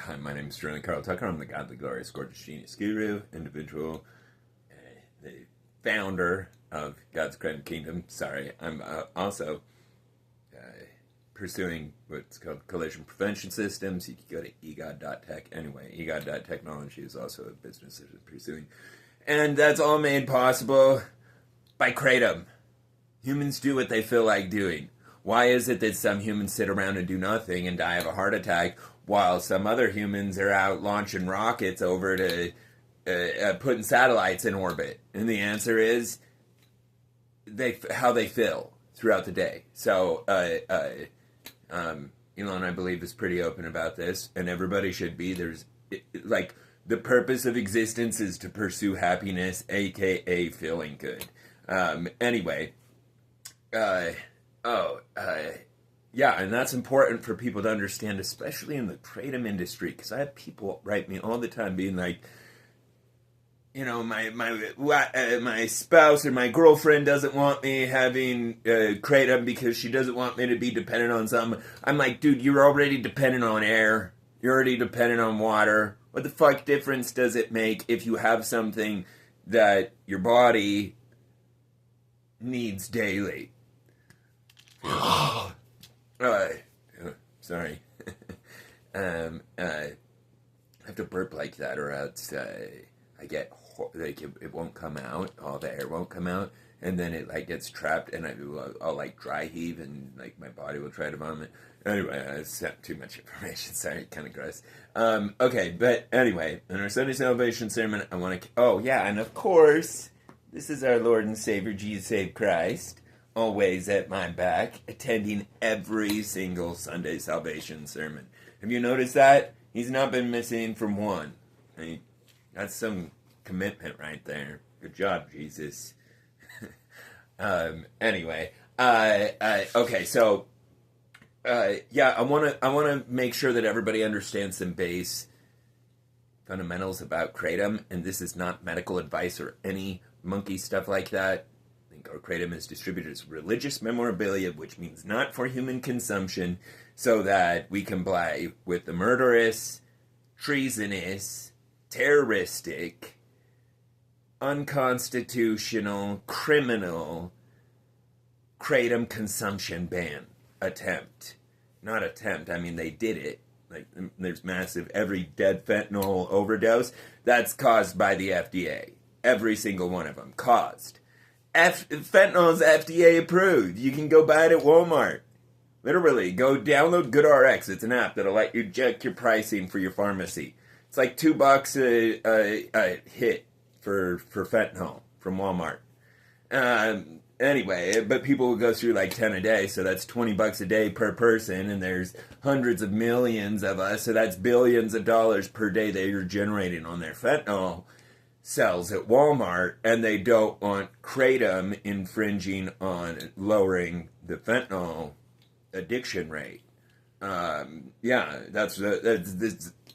Hi, my name is Sterling Carl Tucker. I'm the godly, glorious, gorgeous, genius guru, individual, the founder of God's KRATOM Kingdom. Sorry, I'm also pursuing what's called collision prevention systems. You can go to egod.tech. Anyway, egod.technology is also a business that I'm pursuing. And that's all made possible by Kratom. Humans do what they feel like doing. Why is it that some humans sit around and do nothing and die of a heart attack, while some other humans are out launching rockets over to putting satellites in orbit? And the answer is how they feel throughout the day. So Elon, I believe, is pretty open about this, and everybody should be. The purpose of existence is to pursue happiness, aka feeling good. Yeah, and that's important for people to understand, especially in the kratom industry, because I have people write me all the time being like, you know, my spouse or my girlfriend doesn't want me having kratom because she doesn't want me to be dependent on something. I'm like, dude, you're already dependent on air. You're already dependent on water. What the fuck difference does it make if you have something that your body needs daily? Sorry. I have to burp like that, or else I get it won't come out. All the air won't come out, and then it like gets trapped, and I'll like dry heave, and like my body will try to vomit. Anyway, that's too much information. Sorry, kind of gross. Okay, but anyway, in our Sunday Salvation Sermon, I want to. Oh yeah, and of course, this is our Lord and Savior Jesus Save Christ, always at my back, attending every single Sunday Salvation Sermon. Have you noticed that? He's not been missing from one. That's some commitment right there. Good job, Jesus. Anyway, okay, so yeah, I want to make sure that everybody understands some base fundamentals about kratom, and this is not medical advice or any monkey stuff like that. Our kratom is distributed as religious memorabilia, which means not for human consumption, so that we comply with the murderous, treasonous, terroristic, unconstitutional, criminal kratom consumption ban attempt. Not attempt, I mean they did it. Like, there's massive, every dead fentanyl overdose, that's caused by the FDA. Every single one of them caused. Fentanyl is FDA approved. You can go buy it at Walmart. Literally, go download GoodRx. It's an app that'll let you check your pricing for your pharmacy. It's like $2 a hit for fentanyl from Walmart. Anyway, but people will go through like 10 a day, so that's $20 a day per person, and there's hundreds of millions of us, so that's billions of dollars per day that you're generating on their fentanyl sells at Walmart, and they don't want kratom infringing on lowering the fentanyl addiction rate. Yeah, that's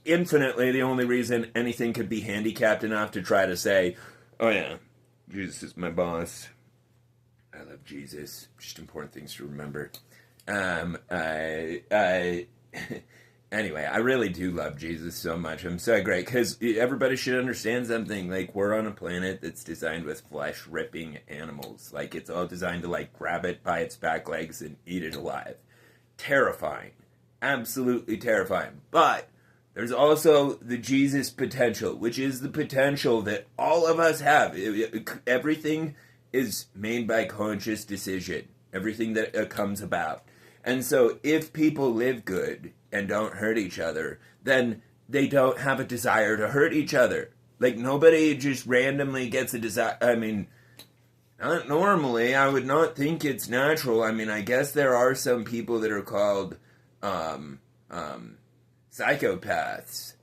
infinitely the only reason anything could be handicapped enough to try to say, oh yeah, Jesus is my boss. I love Jesus. Just important things to remember. Anyway, I really do love Jesus so much. I'm so great, because everybody should understand something. Like, we're on a planet that's designed with flesh-ripping animals. Like, it's all designed to, like, grab it by its back legs and eat it alive. Terrifying. Absolutely terrifying. But there's also the Jesus potential, which is the potential that all of us have. Everything is made by conscious decision. Everything that comes about. And so if people live good and don't hurt each other, then they don't have a desire to hurt each other. Like, nobody just randomly gets a desire. I mean, not normally. I would not think it's natural. I mean, I guess there are some people that are called psychopaths,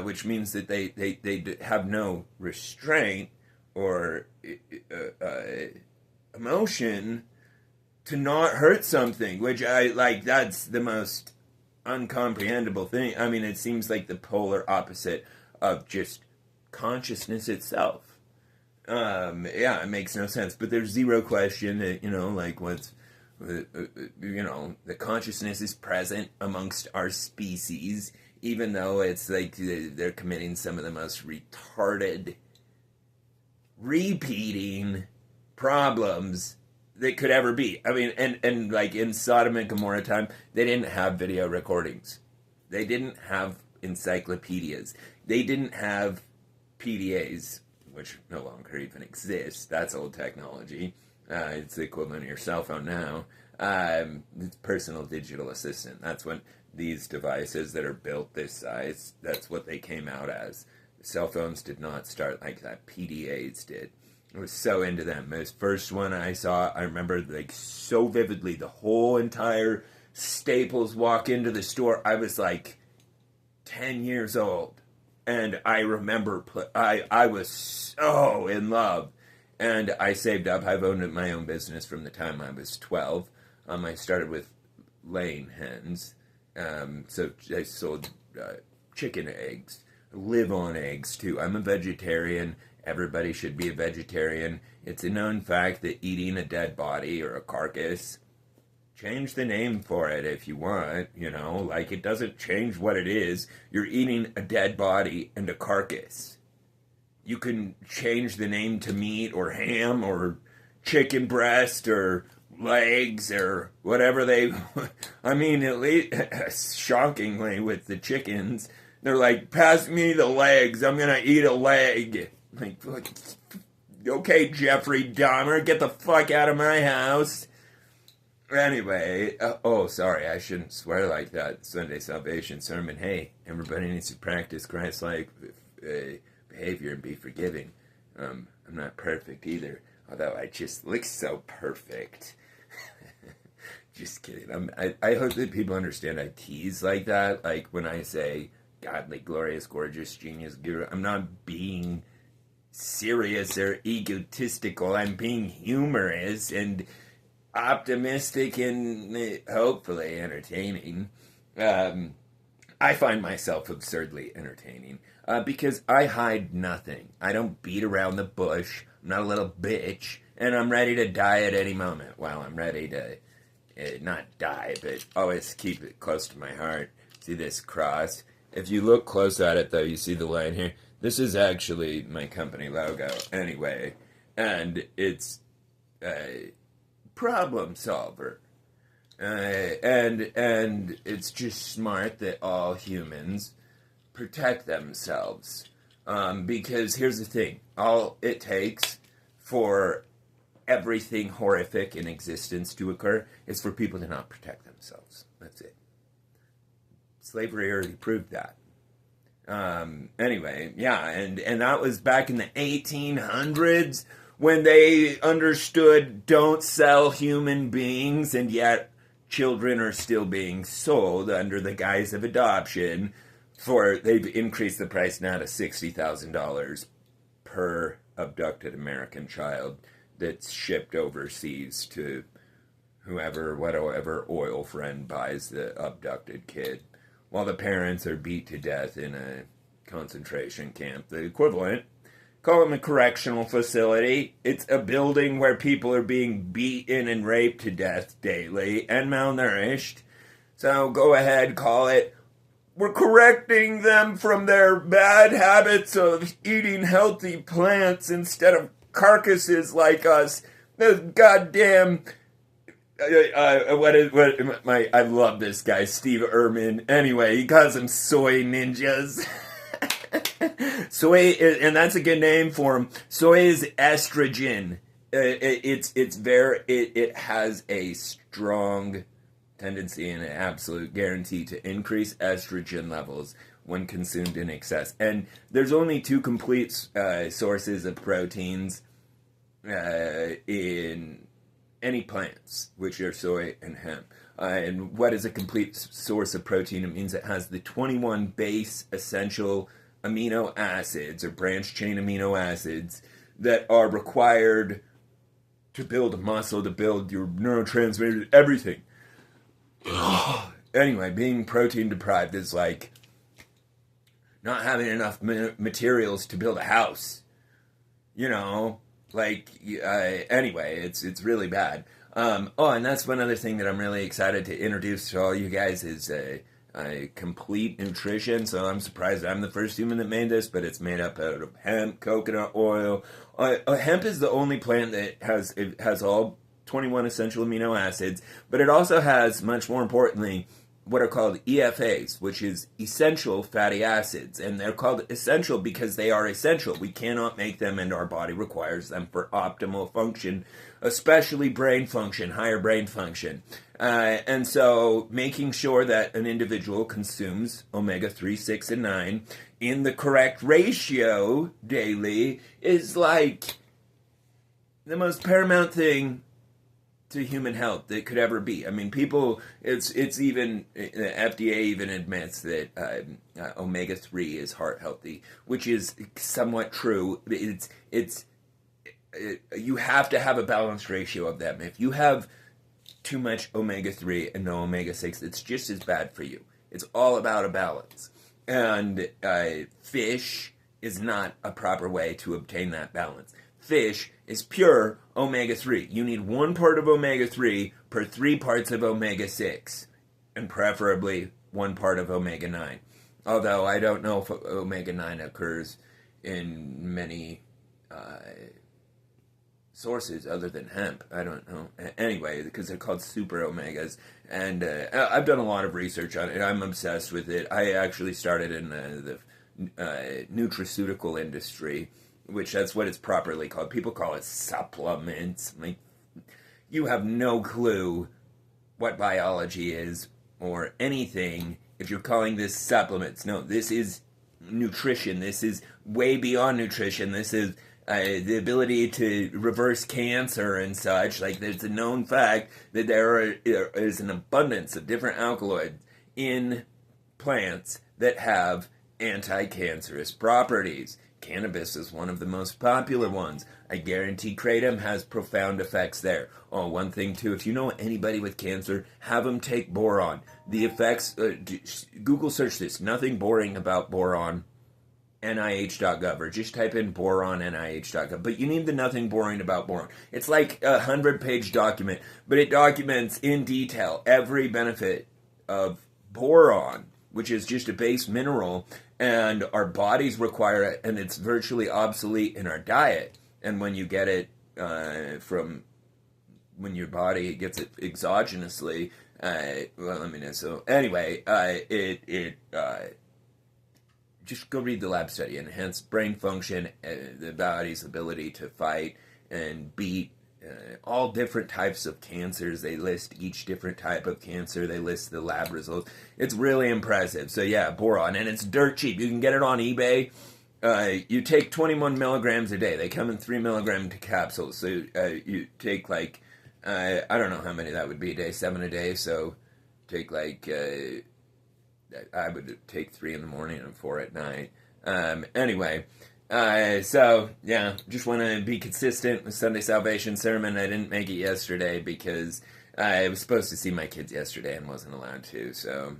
which means that they have no restraint or emotion to not hurt something, which I like. That's the most uncomprehendable thing. I mean, it seems like the polar opposite of just consciousness itself. Yeah, it makes no sense. But there's zero question that, you know, like, what's, you know, the consciousness is present amongst our species even though it's like they're committing some of the most retarded, repeating problems that could ever be. I mean, and like in Sodom and Gomorrah time, they didn't have video recordings. They didn't have encyclopedias. They didn't have PDAs, which no longer even exists. That's old technology. It's the equivalent of your cell phone now. It's personal digital assistant. That's what these devices that are built this size, that's what they came out as. Cell phones did not start like that. PDAs did. I was so into them. The first one I saw, I remember like so vividly. The whole entire Staples walk into the store. I was like 10 years old. And I remember, I was so in love. And I saved up. I've owned my own business from the time I was 12. I started with laying hens. So I sold chicken eggs. I live on eggs, too. I'm a vegetarian. Everybody should be a vegetarian. It's a known fact that eating a dead body or a carcass, change the name for it if you want, you know, like it doesn't change what it is. You're eating a dead body and a carcass. You can change the name to meat or ham or chicken breast or legs or whatever they, I mean, at least, shockingly with the chickens, they're like, pass me the legs, I'm gonna eat a leg. Like, okay, Jeffrey Dahmer, get the fuck out of my house. Anyway, sorry, I shouldn't swear like that. Sunday Salvation Sermon. Hey, everybody needs to practice Christ-like behavior and be forgiving. I'm not perfect either, although I just look so perfect. Just kidding. I hope that people understand I tease like that. Like when I say godly, glorious, gorgeous, genius, guru, I'm not being serious or egotistical. I'm being humorous and optimistic and hopefully entertaining. I find myself absurdly entertaining because I hide nothing. I don't beat around the bush. I'm not a little bitch, and I'm ready to die at any moment. Well, I'm ready to not die, but always keep it close to my heart. See this cross? If you look close at it, though, you see the line here. This is actually my company logo, anyway, and it's problem solver. And it's just smart that all humans protect themselves. Because here's the thing. All it takes for everything horrific in existence to occur is for people to not protect themselves. That's it. Slavery already proved that. Anyway, yeah, and that was back in the 1800s when they understood don't sell human beings, and yet children are still being sold under the guise of adoption. They've increased the price now to $60,000 per abducted American child that's shipped overseas to whatever oil friend buys the abducted kid, while the parents are beat to death in a concentration camp. The equivalent, call them a correctional facility. It's a building where people are being beaten and raped to death daily and malnourished. So go ahead, call it. We're correcting them from their bad habits of eating healthy plants instead of carcasses like us. Those goddamn... I love this guy, Steve Irwin. Anyway, he calls them soy ninjas. Soy, and that's a good name for him. Soy is estrogen. It has a strong tendency and an absolute guarantee to increase estrogen levels when consumed in excess. And there's only two complete sources of proteins in any plants, which are soy and hemp. And what is a complete source of protein? It means it has the 21 base essential amino acids or branch chain amino acids that are required to build a muscle, to build your neurotransmitters, everything. Anyway, being protein deprived is like not having enough materials to build a house. You know, like, anyway, it's really bad. And that's one other thing that I'm really excited to introduce to all you guys is complete nutrition. So I'm surprised I'm the first human that made this, but it's made up out of hemp, coconut oil. Hemp is the only plant that has all 21 essential amino acids, but it also has, much more importantly, what are called EFAs, which is essential fatty acids. And they're called essential because they are essential. We cannot make them, and our body requires them for optimal function, especially brain function, higher brain function. And so making sure that an individual consumes omega-3, 6, and 9 in the correct ratio daily is like the most paramount thing to human health that could ever be. I mean, people, it's even, the FDA even admits that omega-3 is heart healthy, which is somewhat true. You have to have a balanced ratio of them. If you have too much omega-3 and no omega-6, it's just as bad for you. It's all about a balance. And fish is not a proper way to obtain that balance. Fish is pure omega-3. You need 1 part of omega-3 per 3 parts of omega-6, and preferably 1 part of omega-9. Although I don't know if omega-9 occurs in many sources other than hemp. I don't know. Anyway, because they're called super omegas. And I've done a lot of research on it. I'm obsessed with it. I actually started in the nutraceutical industry, which that's what it's properly called. People call it supplements. Like, you have no clue what biology is or anything if you're calling this supplements. No, this is nutrition. This is way beyond nutrition. This is the ability to reverse cancer and such. Like, there's a known fact that there is an abundance of different alkaloids in plants that have anti-cancerous properties. Cannabis is one of the most popular ones. I guarantee kratom has profound effects there. Oh, one thing too, if you know anybody with cancer, have them take boron. The effects, Google search this, nothing boring about boron, nih.gov, or just type in boron, nih.gov. But you need the nothing boring about boron. It's like a 100-page document, but it documents in detail every benefit of boron, which is just a base mineral, and our bodies require it, and it's virtually obsolete in our diet. And when you get it when your body gets it exogenously, so anyway, just go read the lab study. Enhanced brain function, the body's ability to fight and beat all different types of cancers. They list each different type of cancer. They list the lab results. It's really impressive. So yeah, boron, and it's dirt cheap. You can get it on eBay. You take 21 milligrams a day. They come in 3 milligram capsules. So you take like, I don't know how many that would be a day, 7 a day. So take like, I would take 3 in the morning and 4 at night. Anyway, so yeah, just want to be consistent with Sunday Salvation Sermon. I didn't make it yesterday because I was supposed to see my kids yesterday and wasn't allowed to. So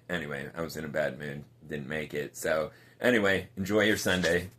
anyway, I was in a bad mood, didn't make it. So anyway, enjoy your Sunday.